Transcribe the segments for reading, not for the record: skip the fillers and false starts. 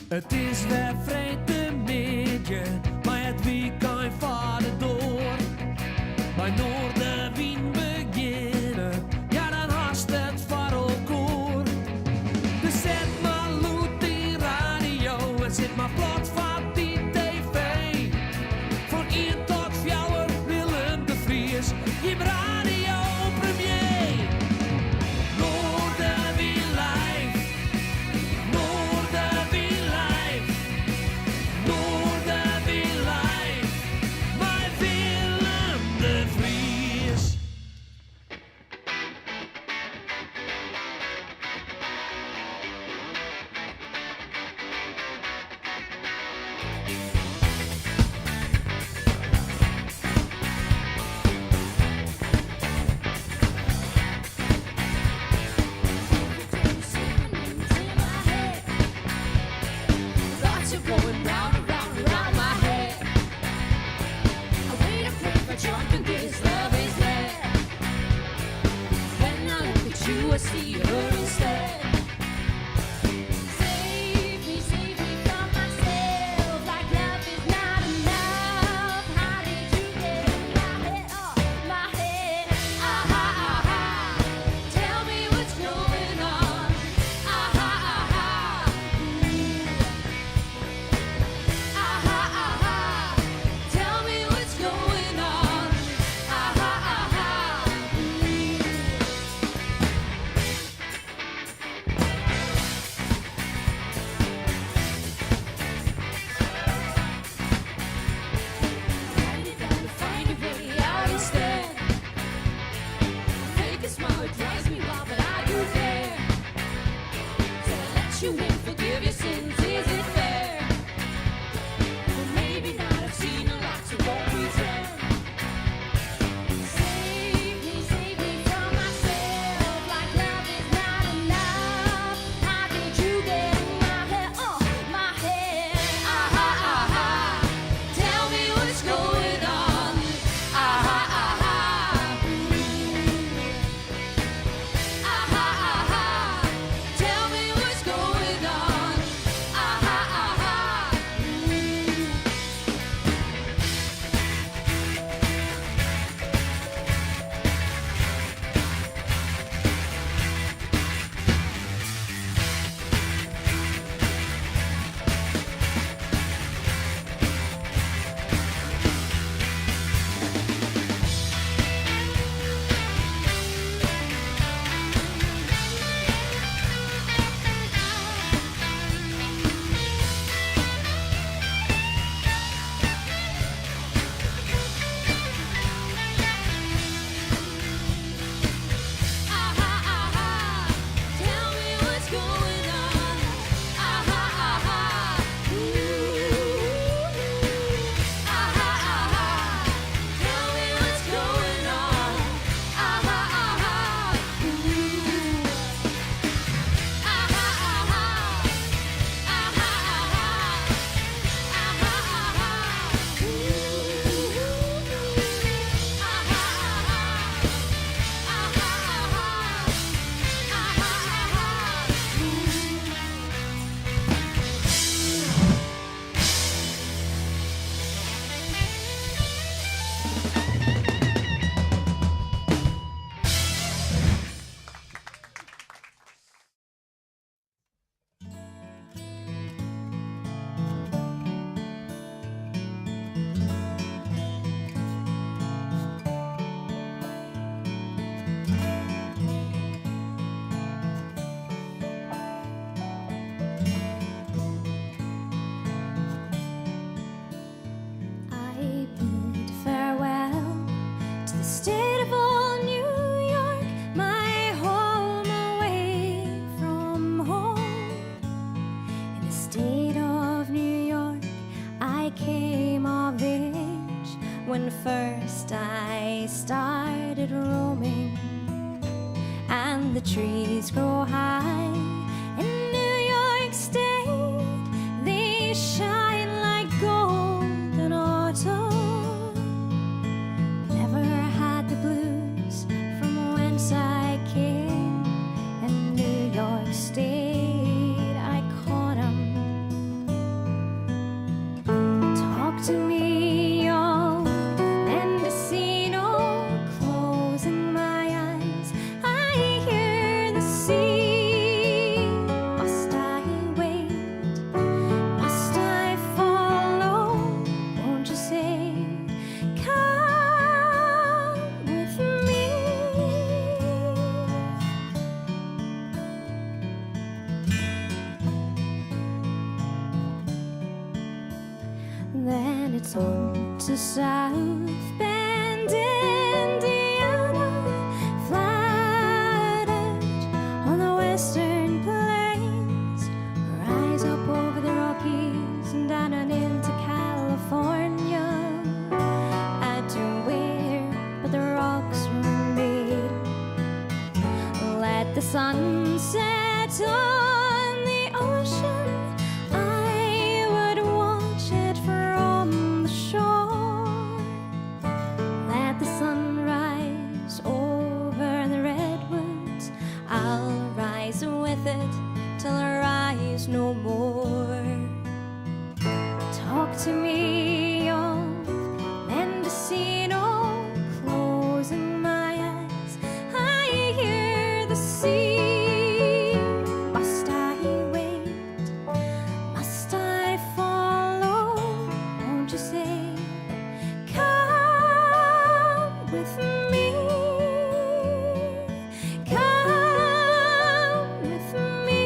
Het is weer vrijdagmiddag, maar het weekend vaart door. Bij Noardewyn beginnen, ja dan haast het voor elkaar. Dus zet maar loet die radio en zet maar plat van die tv. Van 1 tot 4 Willem de Vries, je radio premier. Noardewyn live, Noardewyn live, Noardewyn live, bij Willem de Vries. Thoughts are going round and round and round my head. I wait and pray for junk and this love is dead. When I look at you, I see her instead. Save me from myself. Like love is not enough. How did you get in my head? Oh, my head. Aha, aha. Tell me what's going on. Aha, aha. Aha, aha. Tell me what's going on. Aha, aha. Write it down to find a way out instead. Fake a smile, it drives me wild, but I do care. So I let you in, forgive your sins, is it fair? Well, maybe not, I've seen a lot, so won't pretend. Save me from myself. Like love is not enough. How did you get in my head? Oh, my head. Aha, aha. Tell me what's going on. Aha, aha. Aha, aha. Tell me what's going on. Aha, aha. Aha, aha. Tell me what's going on. Aha, aha. Aha, aha. Tell me what's going on. Aha, aha. Aha, aha. Aha, I bid farewell to the state of old New York, my home away from home. In the state of New York, I came of age when first I started roaming, and the trees grow high in New York State. They shine like gold in autumn. Never had the blues from whence I came, in New York State I caught 'em. it's on to South Bend, Indiana, flatted on the western plains, rise up over the Rockies and down and into California. I do where, but the rocks were made. Let the sun set on the ocean. I would watch it from the shore. Let the sun rise over the redwoods. I'll rise with it till I rise no more. Talk to me of Mendocino, closing my eyes. I hear the sea. Must I wait? Must I follow? Won't you say, come with me? Come with me.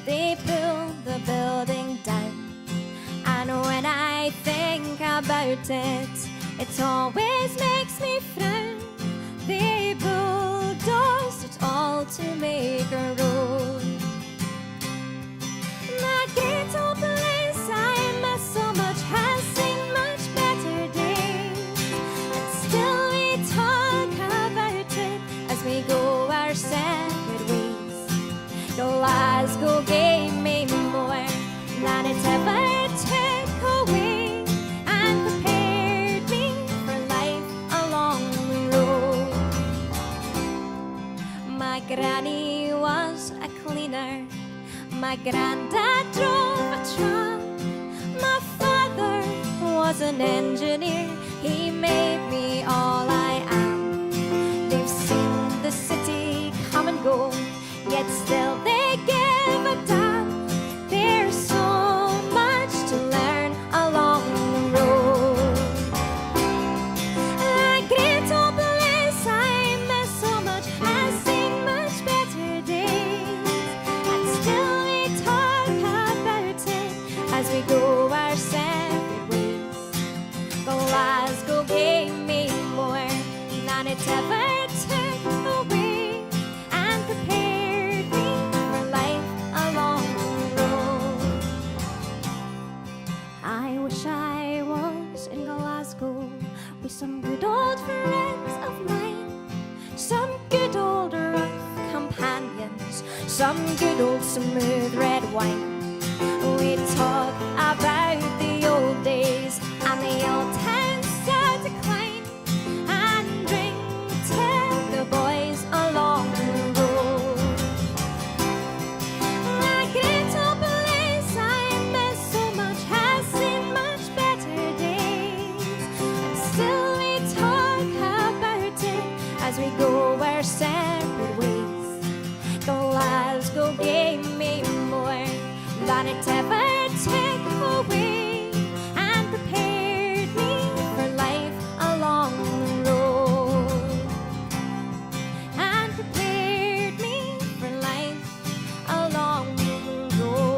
they pulled the building down. And when I think about it, it always makes me frown. They bulldozed it all to make a road. That great old place I miss so much has seen much better days. And still we talk about it as we go our separate ways. Glasgow gave me more than it ever took away, and prepared me for life along the road. My granny was a cleaner, my granddad drove a tram, my father was an engineer, he made me all I am. They've seen the city come and go, yet still they give a damn. There's so much to learn along the road. That great old place I miss so much has seen much better days, and still we talk about it as we go our separate ways. Glasgow gave me more than it ever took away, and prepared me for life along the road. I wish I was in Glasgow with some good old friends of mine, some good old rough companions, some good old smooth red wine. We talk about the old days and the old towns so decline, and drink till the boys along the road. That great old place I miss so much has seen much better days, and still we talk about it as we go our separate ways. Glasgow gave me more than it ever took away, and prepared me for life along the road, and prepared me for life along the road.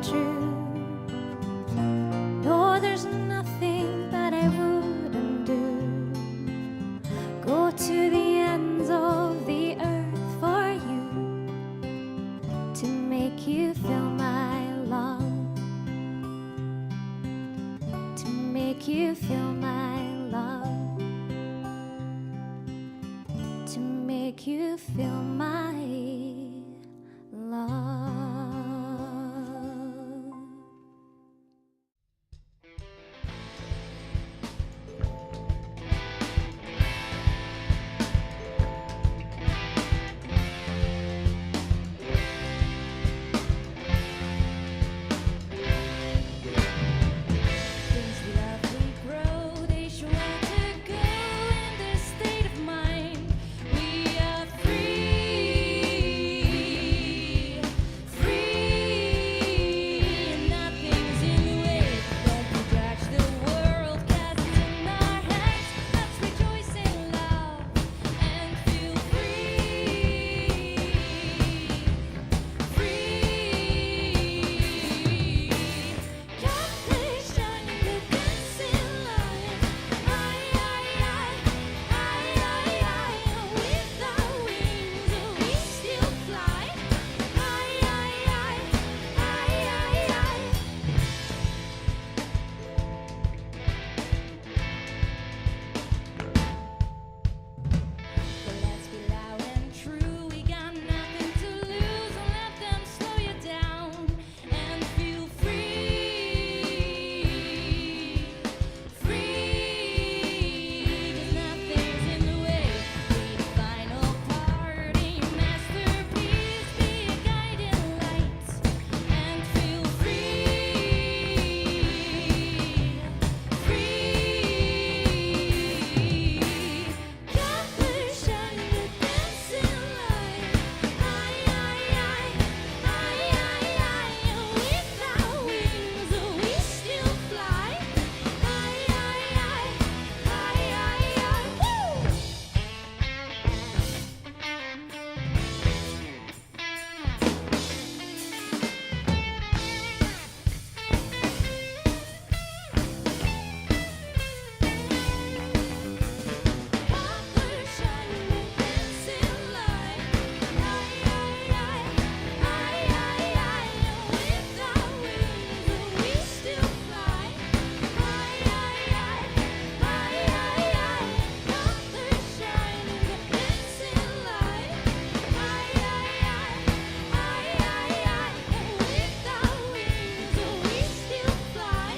true. No, there's nothing that I wouldn't do. Go to the ends of the earth for you, to make you feel my love, to make you feel my love, to make you feel my love. Things we love, we grow. They show where to go in this state of mind. We are free, free, and nothing's in the way. Don't begrudge the world, 'cause it's in our hands. Let's rejoice in love and feel free, free. Captain shining the dancing light. With our wings we still fly. But let's be loud and true. We got nothing to lose. Don't let them slow you down and feel free, free. 'Cause nothing's in the way. Be the final party masterpiece. Be a guiding light and feel free, free. Gather, shine the dancing light. With our wings we still fly. Woo! Gather, shine the dancing light. With our wings we still fly. Gather, shine the dancing light. With our wings we still fly.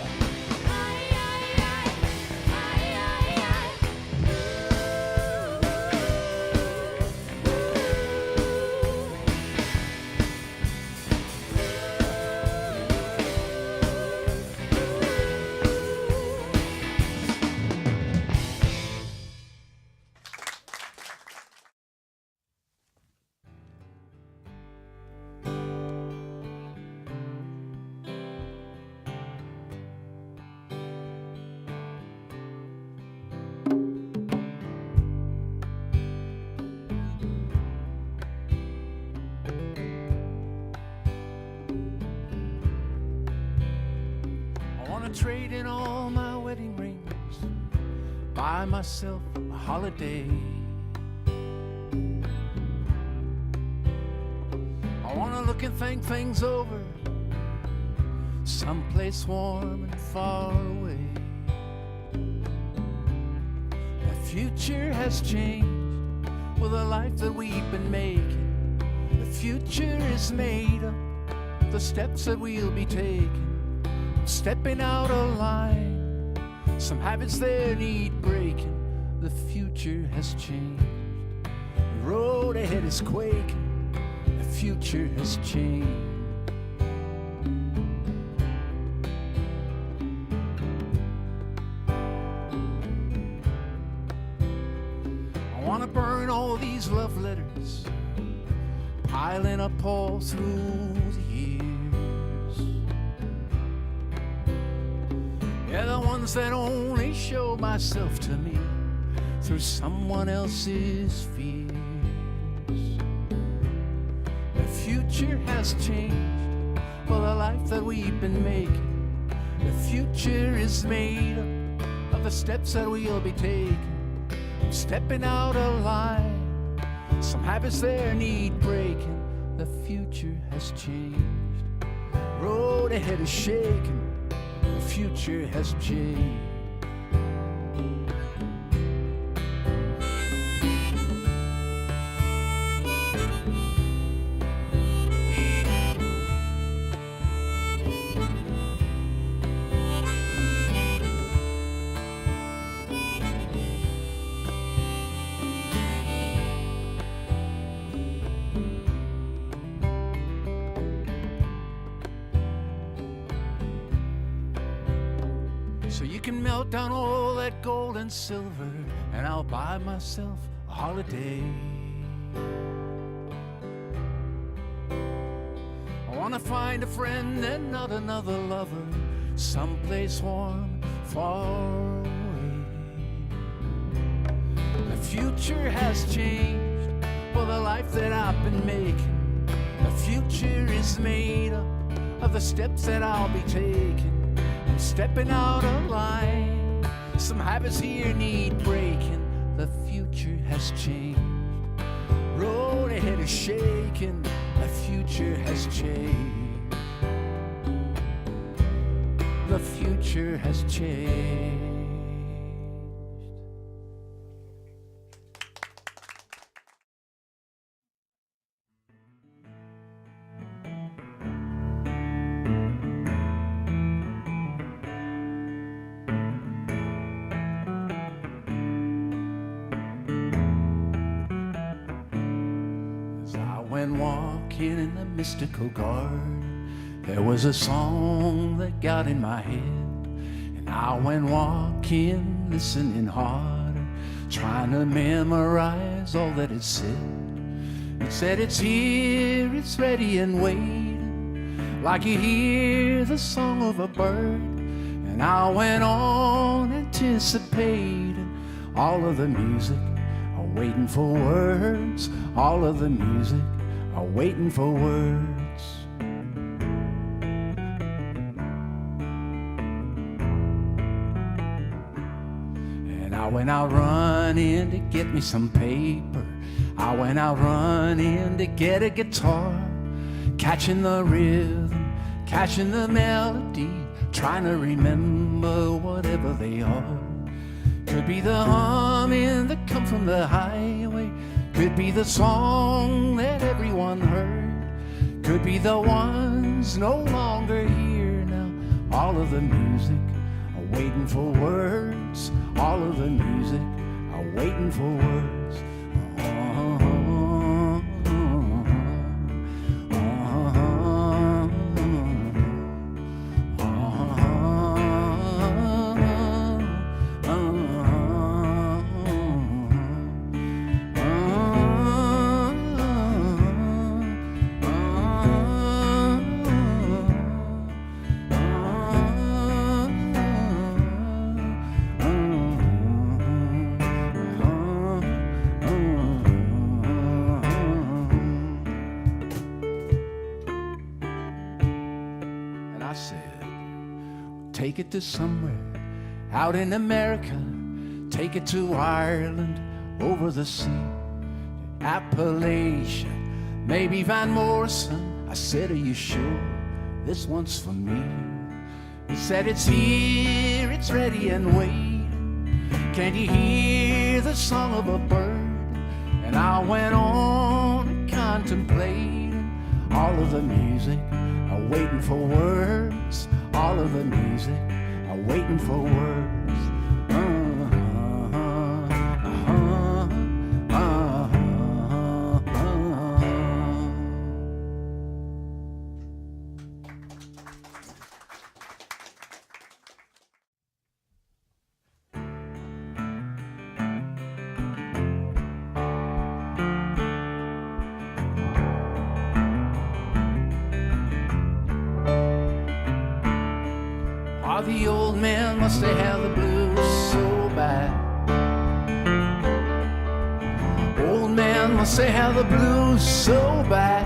I wanna trade in all my wedding rings, buy myself a holiday. I wanna look and think things over, someplace warm and far away. The future has changed with the life that we've been making. The future is made up, the steps that we'll be taking. Stepping out of line, some habits there need breaking. The future has changed, the road ahead is quaking. The future has changed. I wanna burn all these love letters, piling up all through the years. Yeah, the ones that only show myself to me through someone else's fears. The future has changed for the life that we've been making. The future is made up of the steps that we'll be taking. Stepping out of line, some habits there need breaking. The future has changed, road ahead is shaking. The future has changed. So you can melt down all that gold and silver, and I'll buy myself a holiday. I wanna find a friend and not another lover, someplace warm, far away. The future has changed for the life that I've been making. The future is made up of the steps that I'll be taking. Stepping out of line, some habits here need breaking. The future has changed, road ahead is shaking. The future has changed, the future has changed. Walking in the mystical garden, there was a song that got in my head, and I went walking, listening hard, trying to memorize all that it said. It said it's here, it's ready and waiting, like you hear the song of a bird. And I went on anticipating all of the music, waiting for words, all of the music, waiting for words. And I went out running to get me some paper. I went out running to get a guitar, catching the rhythm, catching the melody, trying to remember whatever they are. Could be the humming that come from the highway, could be the song that everyone heard, could be the ones no longer here now. All of the music waiting for words, all of the music waiting for words. Take it to somewhere out in America, take it to Ireland, over the sea, Appalachia, maybe Van Morrison. I said, are you sure this one's for me? He said, it's here, it's ready and waiting. Can't you hear the song of a bird? And I went on contemplating all of the music, waiting for words, all of the music, waiting for words. The old man must have had the blues so bad. Old man must have had the blues so bad.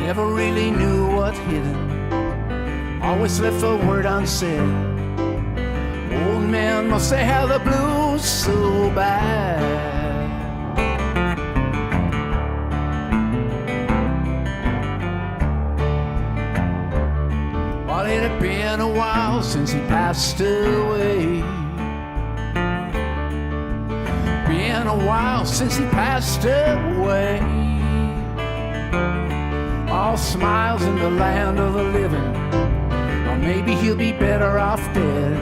never really knew what hit him. Always left a word unsaid. Old man must have had the blues so bad. Well, it had been a while since he passed away. Been a while since he passed away. All smiles in the land of the living. Or maybe he'll be better off dead.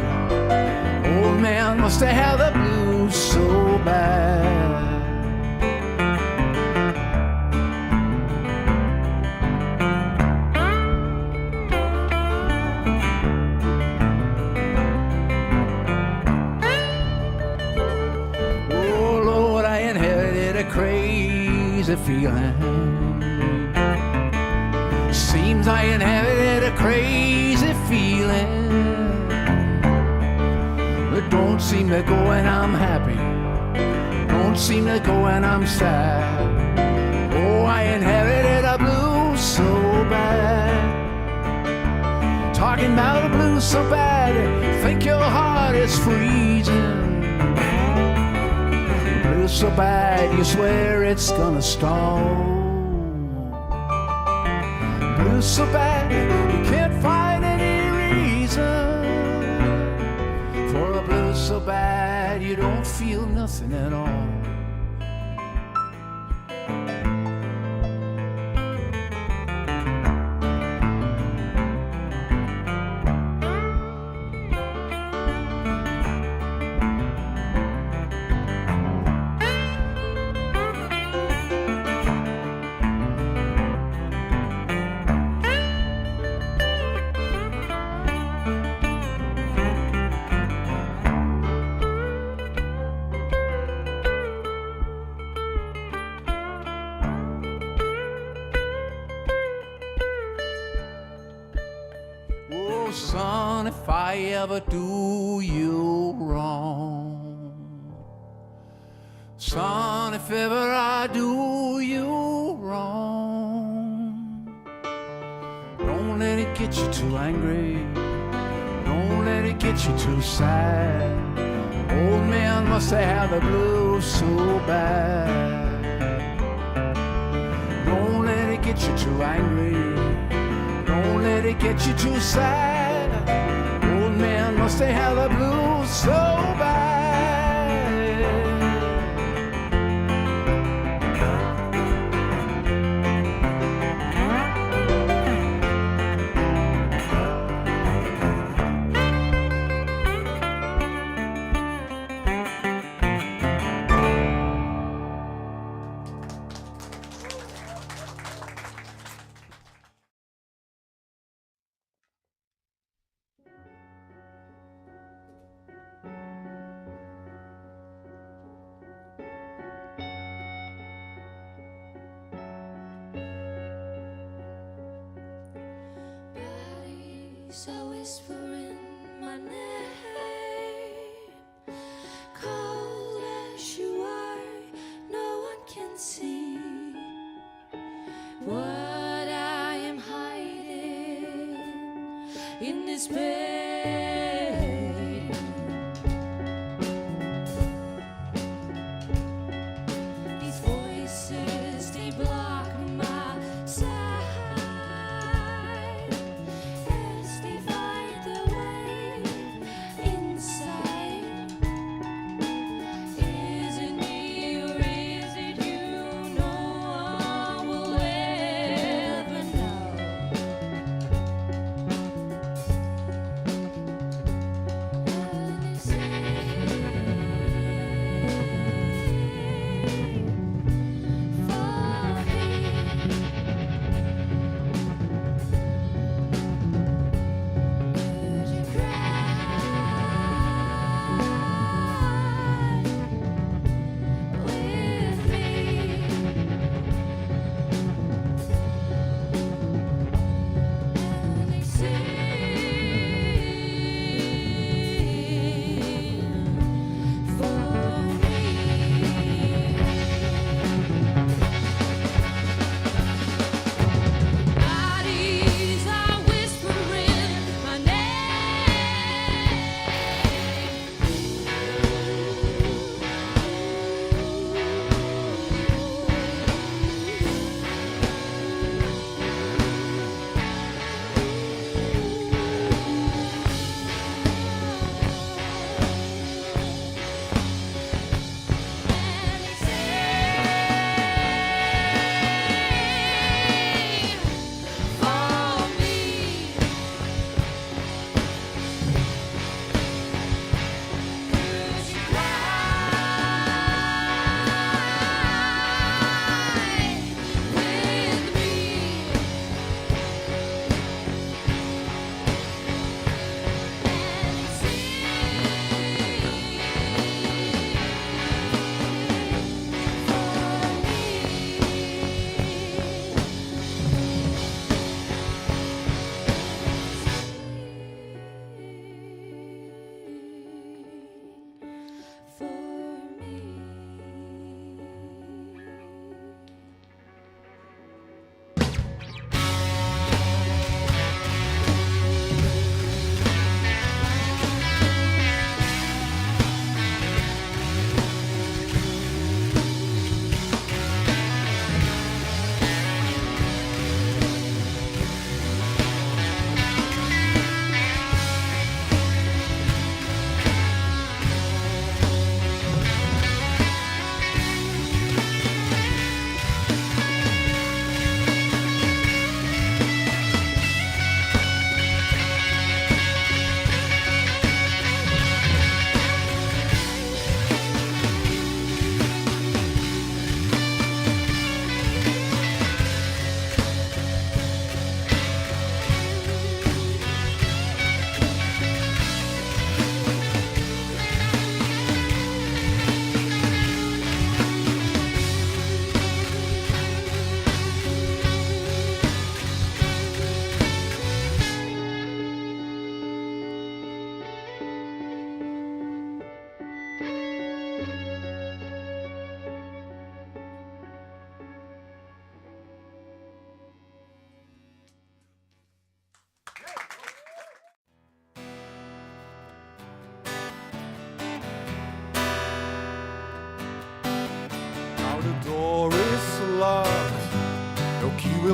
Old man must have had the blues so bad. Oh Lord, I inherited a crazy feeling. Seems I inherited a crazy feeling. It don't seem to go when I'm happy. Don't seem to go when I'm sad. Oh, I inherited a blues so bad. Talking about a blues so bad, think your heart is freezing. Blues so bad, you swear it's gonna stall. Blues so bad, you can't find any reason. For a blues so bad, you don't feel nothing at all. Son, if I ever do you wrong, son, if ever I do you wrong, don't let it get you too angry, don't let it get you too sad. Old man must have had the blues so bad. Don't let it get you too angry, don't let it get you too sad. Old man must have had the blues so bad. So whispering my name, cold as you are, no one can see what I am hiding in this pain. These voices, they block my sight.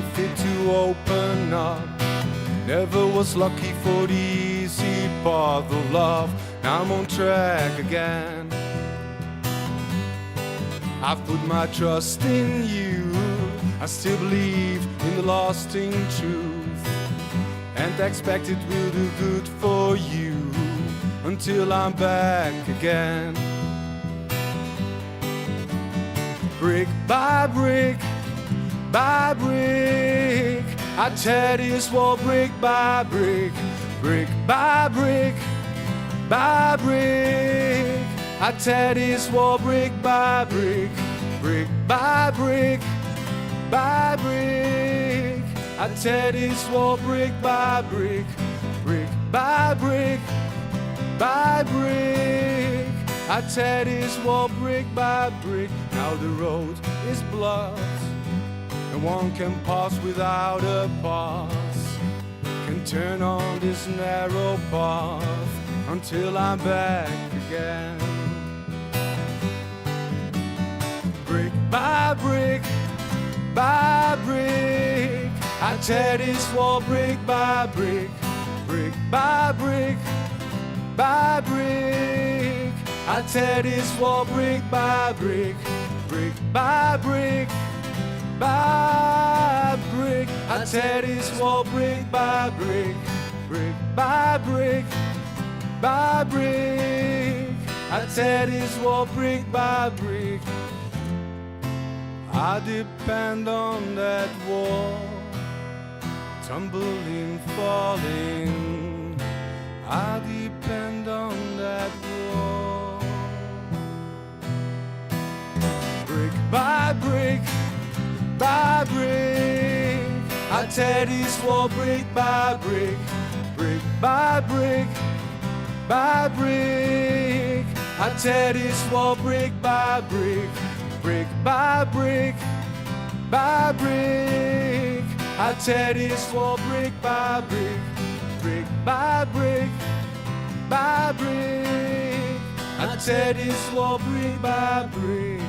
feel fit to open up. Never was lucky for the easy path of love. Now I'm on track again. I've put my trust in you. I still believe in the lasting truth, and expect it will do good for you until I'm back again. Brick by brick, by brick, I tear this wall brick by brick, brick by brick, by brick. I tear this wall brick by brick, brick by brick, by brick. I tear this wall brick by brick, brick by brick, by brick. I tear this wall brick by brick. Now the road is blocked, and one can pass without a pass. Can turn on this narrow path until I'm back again. Brick by brick, by brick, I tear this wall brick by brick, brick by brick, by brick. I tear this wall brick by brick, brick by brick, by brick. I tear this wall brick by brick, brick by brick, by brick. I tear this wall brick by brick. I depend on that wall, tumbling, falling. I depend on that wall. Brick by brick, by brick, I tear this wall brick by brick, brick by brick, by brick. I tear this wall brick by brick, brick by brick, by brick. I tear this wall brick by brick, brick by brick, by brick. I tear this wall brick by brick.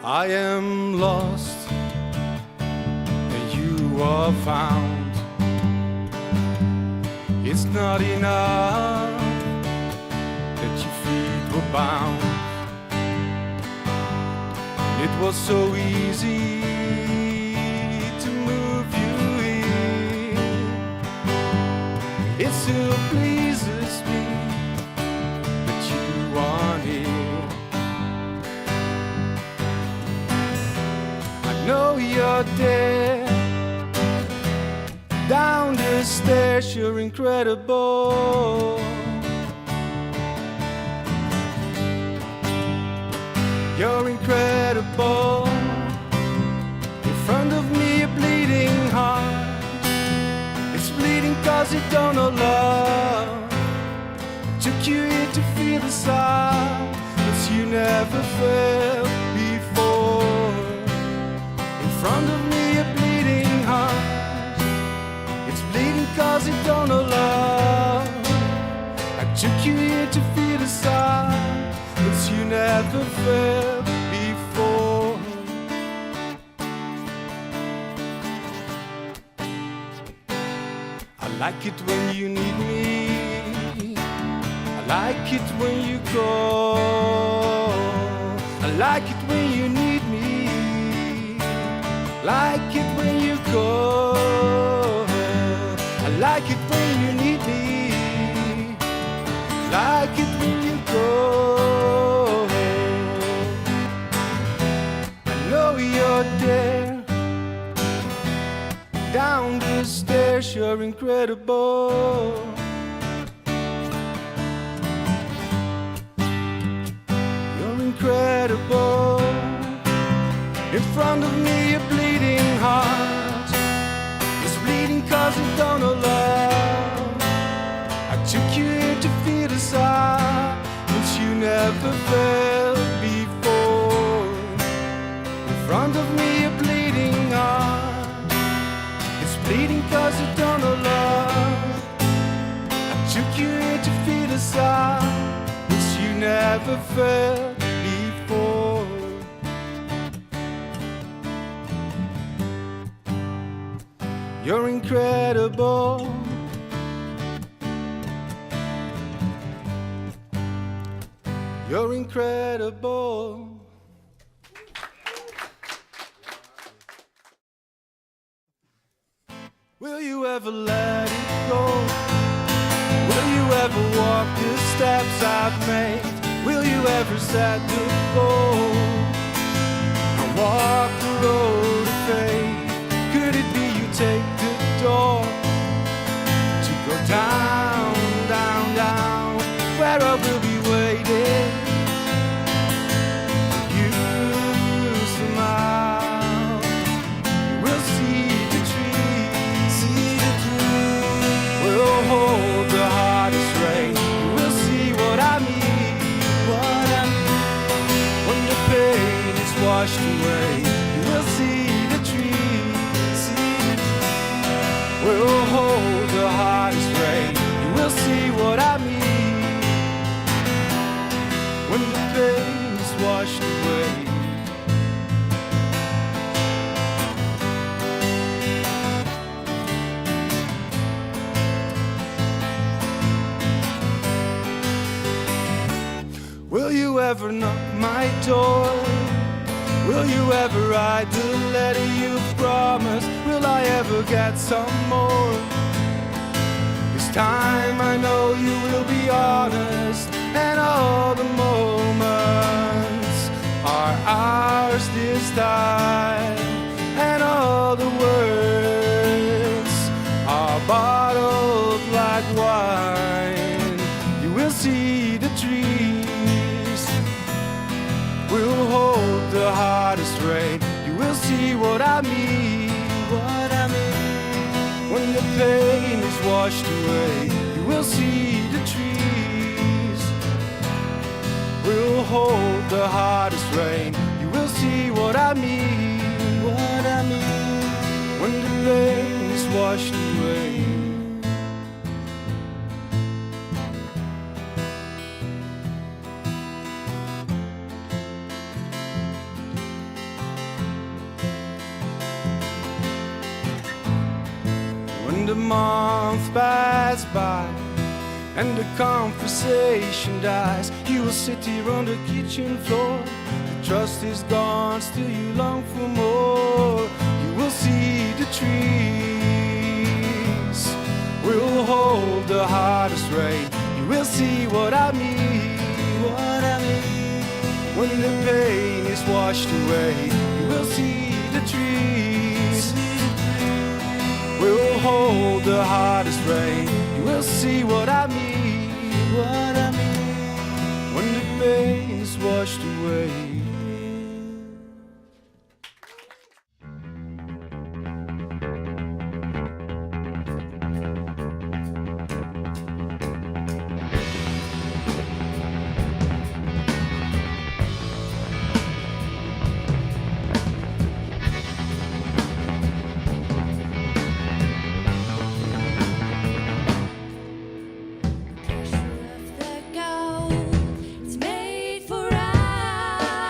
I am lost and you are found. It's not enough that your feet were bound. It was so easy to move you in. It still pleases me that you are near. Know you're there. Down the stairs, you're incredible. You're incredible. In front of me, a bleeding heart. It's bleeding cause you don't know love. Took you here to feel the silence you never felt before. In front of me, a bleeding heart. It's bleeding cause it don't know love. I took you here to feel the silence you never felt before. I like it when you need me. I like it when you call. I like it when you need me. Like it when you call. I like it when you need me. Like it when you call. I know you're there. Down the stairs, you're incredible. You're incredible. In front of me, a bleeding heart. It's bleeding cause it don't know love. I took you here to feel the silence you never felt before. ever felt before. You're incredible. You're incredible. Will you ever let it go? Will you ever walk the steps I've made? Will you ever set the goal and walk the road of faith? Could it be you take the door to go down, down, down, where I will be waiting? You smile, you will see the trees, we'll hold the hardest rain. You will see what I mean, when the pain is washed away. You will see the trees, we'll hold the hardest rain. You will see what I mean, when the pain is washed away. Will you ever knock my door? Will you ever write the letter you promised? Will I ever get some more? This time I know you will be honest, and all the moments are ours this time, and all the words are bottled like wine. You will see the trees, we'll hold the hardest rain. You will see what I mean, when the pain is washed away. You will see the trees, we'll hold the hardest rain. You will see what I mean, when the pain is washed away. When the month passes by and the conversation dies, you will sit here on the kitchen floor. The trust is gone, still you long for more. You will see the trees, we'll hold the hardest rain. You will see what I mean, when the pain is washed away. You will see the trees, we'll hold the hardest rain. You will see what I mean, when the pain is washed away. It's made for us.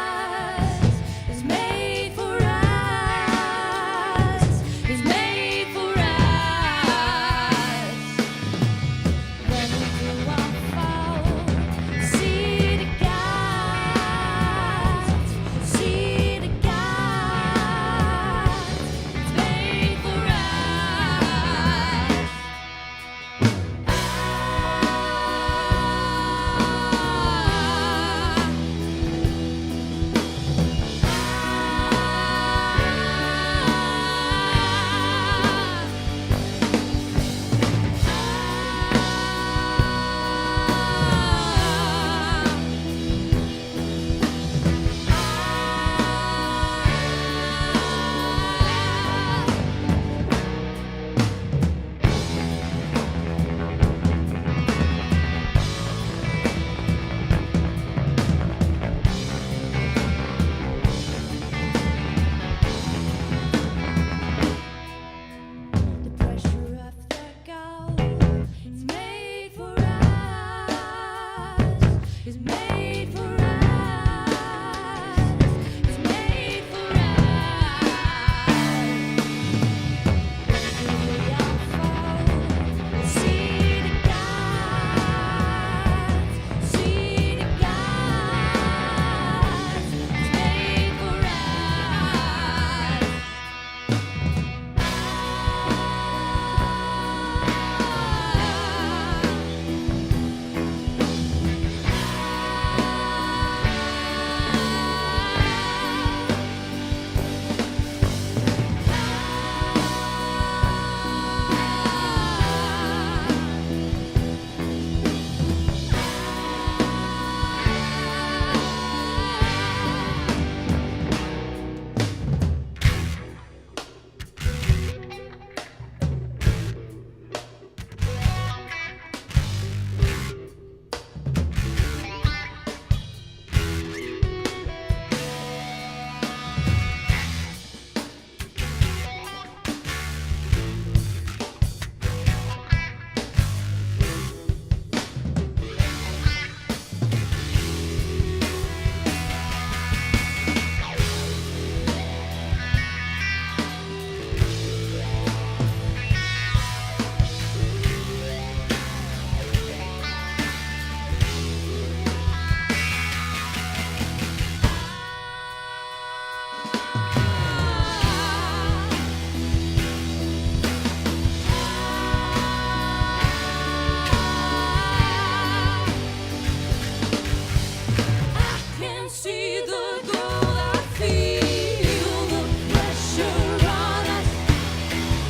can see the glow. I feel the pressure on us.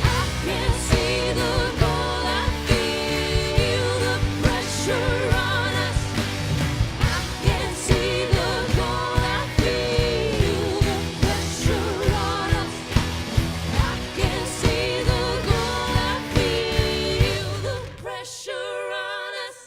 I can see the glow. I feel the pressure on us. I can see the glow. I feel the pressure on us. I can see the glow. I feel the pressure on us.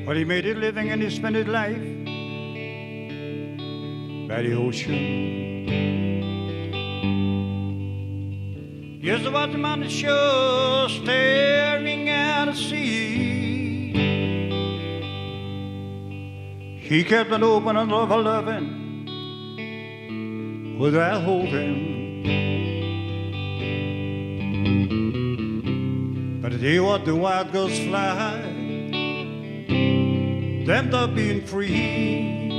Well, he made his living and he spent his life by the ocean. Yes, I watched him on the shore, staring at the sea. He kept it open and loving without holding. But the day what the wild goes fly, them the being free,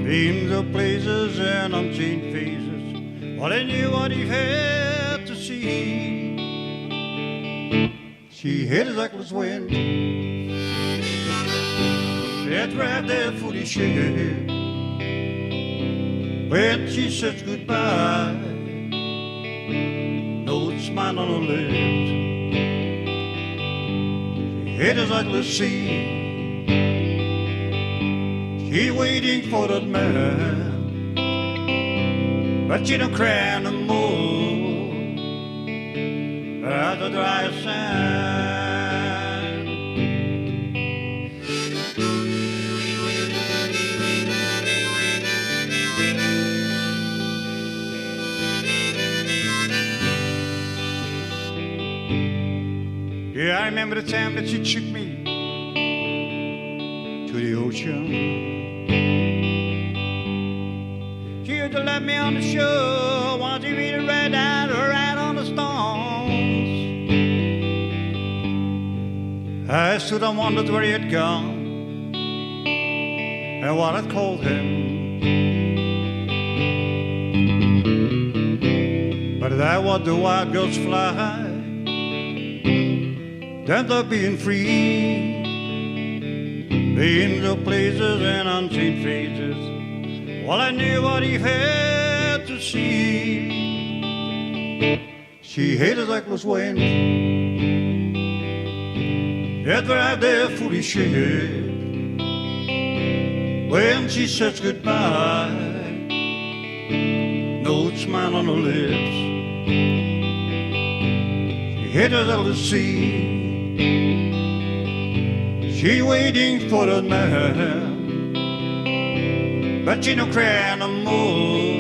being the places and unchained faces. Well, they knew what he had to see. She hit his reckless wind, they drive their foolish ship. When she says goodbye, no smile on her lips. She hit his reckless sea. She waiting for that man, but she don't cry no more. at the dry sand. Yeah, I remember the time that she took me to the ocean. She used to let me on the shore, once she beat it right down, right on the stones. I stood and wondered where he had gone and what had called him. But that was the wild girls fly, dreamt of being free, being the places and unseen faces. Well, I knew what he had to see. She hated reckless wind, yet we're out there fully shared. When she says goodbye, no smile on her lips. She hated the sea. She waiting for the man, but she no cry no more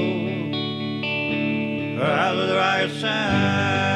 out of the dry sand.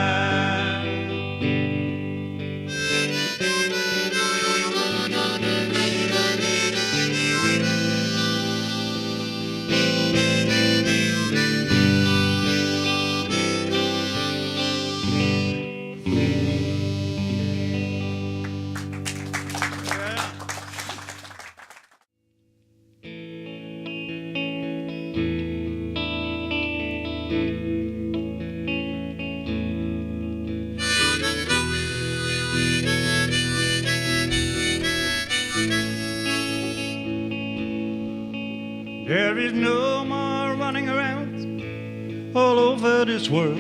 There is no more running around all over this world,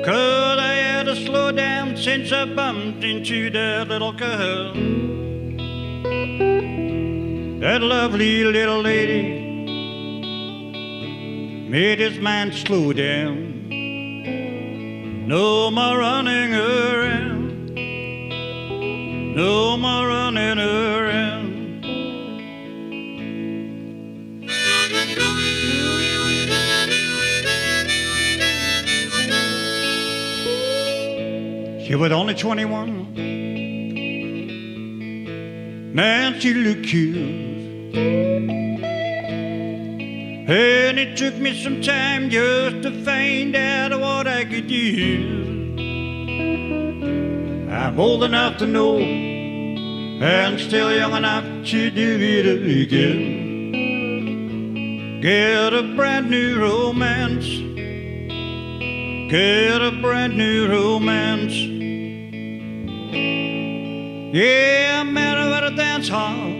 'cause I had to slow down since I bumped into that little girl. That lovely little lady made this man slow down. No more running around, no more running around. She was only 21. Man, she looked cute. And it took me some time just to find out what I could do. I'm old enough to know, and still young enough to do it again. Get a brand new romance, get a brand new romance. Yeah, I met her at a dance hall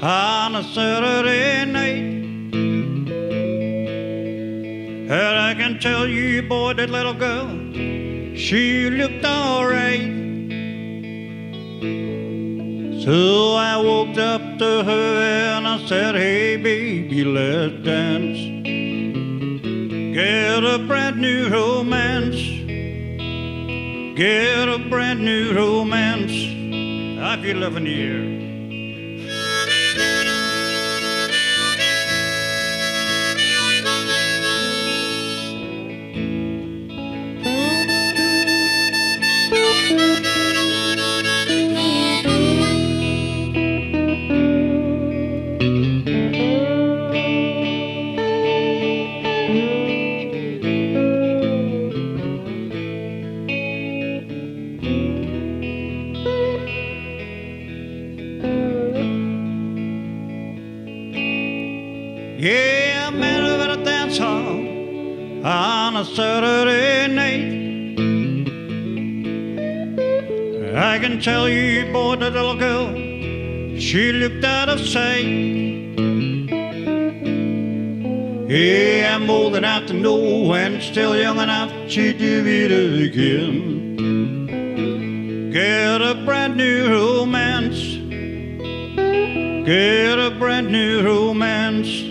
on a Saturday night. And I can tell you, boy, that little girl, she looked all right. So I walked up to her and I said, hey baby, let's dance. Get a brand new romance, get a brand new romance. I feel love in the air. Yeah, I met her at a dance hall on a Saturday night. I can tell you, boy, that little girl, she looked out of sight. Yeah, I'm old enough to know and still young enough to do it again. Get a brand new romance, get a brand new romance.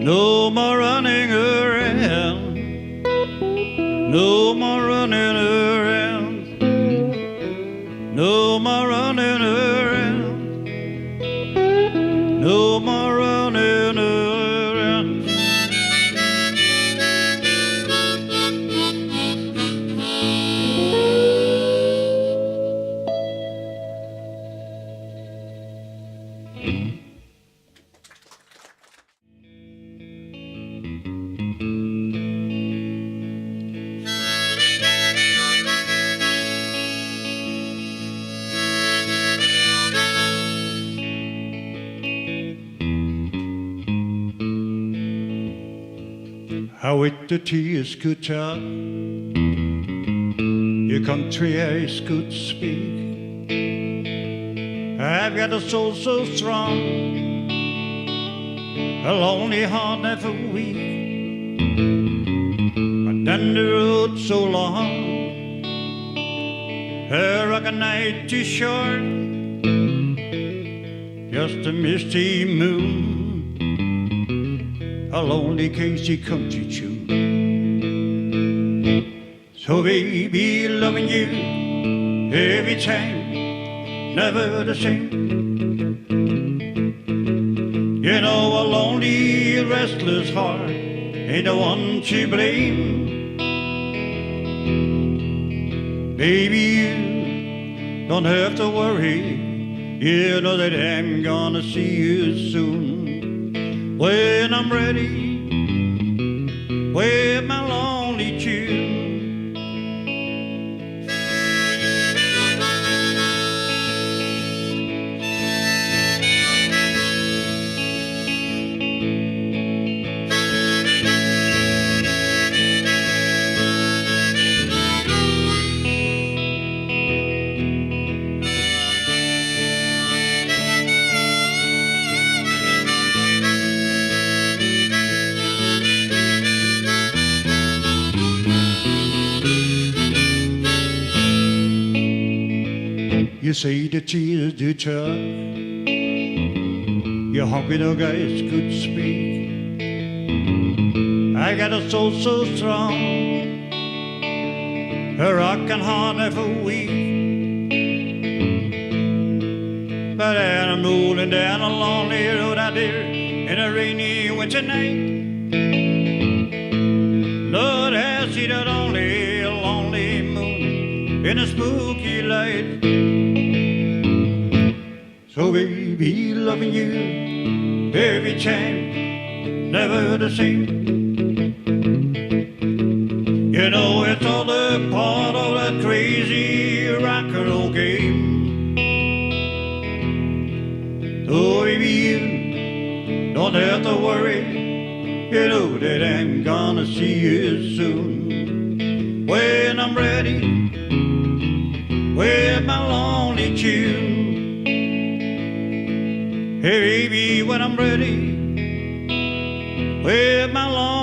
No more running around, No more running around. No more running around. No more running around. How with the tears could tell your country eyes could speak. I've got a soul so strong, a lonely heart never weak. But then the road so long, a rocket night too short, just a misty moon, a lonely cagey country tune. So baby, loving you every time, never the same. You know a lonely, restless heart ain't the one to blame. Baby, you don't have to worry, you know that I'm gonna see you soon. When I'm ready with my lonely tune. You say the tears do tell, your hungry dog eyes could speak. I got a soul so strong, a rock and heart never weak. But I'm rolling down a lonely road out there in a rainy winter night. Lord, I see that only a lonely moon in a spooky light. So baby, loving you every time, never the same. You know it's all a part of that crazy rock and roll game. So baby, you don't have to worry, you know that I'm gonna see you soon. When I'm ready with my lonely tune. Hey baby, when I'm ready with my long